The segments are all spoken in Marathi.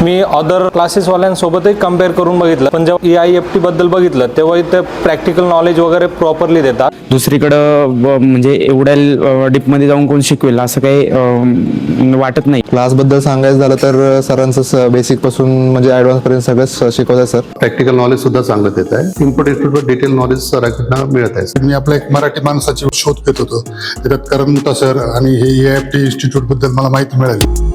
मी अदर क्लासेसवाल्यांसोबतही कम्पेअर करून बघितलं, पण जेव्हा EIFT बद्दल बघितलं तेव्हा इथे प्रॅक्टिकल नॉलेज वगैरे प्रॉपरली देतात. दुसरीकडं म्हणजे एवढ्या डीपमध्ये जाऊन कोण शिकवेल असं काही वाटत नाही. क्लासबद्दल सांगायचं झालं तर सरांचं बेसिक पासून म्हणजे ॲडव्हान्स पर्यंत सगळंच शिकवतं सर. प्रॅक्टिकल नॉलेज सुद्धा चांगलं देत आहे. इम्पॉर्टंट डिटेल नॉलेज सरांकडनं मिळत आहे. मी आपला एक मराठी माणसाची शोध घेत होतो, त्याच्यात करमता सर आणि हे EIFT इन्स्टिट्यूट बद्दल मला माहिती मिळाली.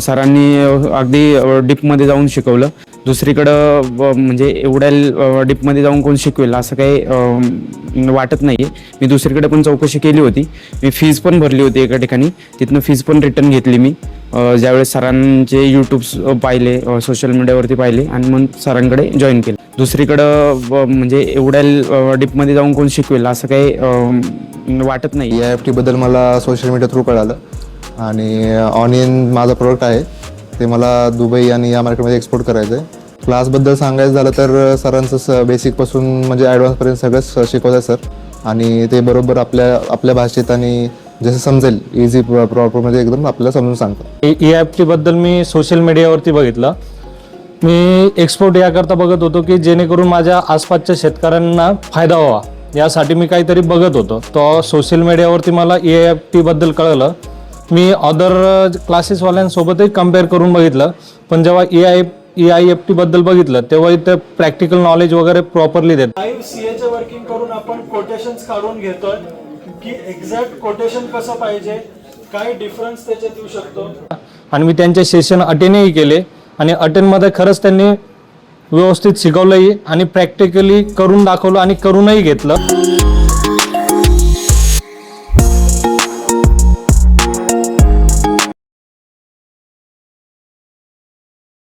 सरांनी अगदी डीपमध्ये जाऊन शिकवलं. दुसरीकडं म्हणजे एवढ्या डीपमध्ये जाऊन कोण शिकवेल असं काही वाटत नाही. मी दुसरीकडे पण चौकशी केली होती. मी फीज पण भरली होती एका ठिकाणी, तिथनं फीज पण रिटर्न घेतली मी ज्यावेळेस सरांचे यूट्यूब्स पाहिले, सोशल मीडियावरती पाहिले आणि मग सरांकडे जॉईन केलं. दुसरीकडं म्हणजे एवढ्या डीपमध्ये जाऊन कोण शिकवेल असं काही वाटत नाही. EIFT बद्दल मला सोशल मीडिया थ्रू कळालं आणि ऑनियन माझा प्रोडक्ट आहे, ते मला दुबई आणि या मार्केटमध्ये एक्सपोर्ट करायचं आहे. क्लासबद्दल सांगायचं झालं तर सरांचं बेसिकपासून म्हणजे ॲडव्हान्सपर्यंत सगळंच शिकवतं आहे सर, आणि ते बरोबर आपल्या भाषेत आणि जसं समजेल इझी प्रॉपरमध्ये एकदम आपल्याला समजून सांगतात. EIFT बद्दल मी सोशल मीडियावरती बघितलं. मी एक्सपोर्ट याकरता बघत होतो की जेणेकरून माझ्या आसपासच्या शेतकऱ्यांना फायदा व्हावा, यासाठी मी काहीतरी बघत होतो. तो सोशल मीडियावरती मला EIFT बद्दल कळलं. मी अदर क्लासेसवाल्यांसोबतही कम्पेअर करून बघितलं, पण जेव्हा EIFT बद्दल बघितलं तेव्हा इथे प्रॅक्टिकल नॉलेज वगैरे प्रॉपरली देतात. लाईव्ह CA वर्किंग करून आपण कोटेशन्स काढून घेतोय की एक्झॅक्ट कोटेशन कसं पाहिजे, काय डिफरन्स त्याच्यात येऊ शकतो. आणि मी त्यांचे सेशन अटेंडही केले आणि अटेंडमध्ये खरंच त्यांनी व्यवस्थित शिकवलंही आणि प्रॅक्टिकली करून दाखवलं आणि करूनही घेतलं.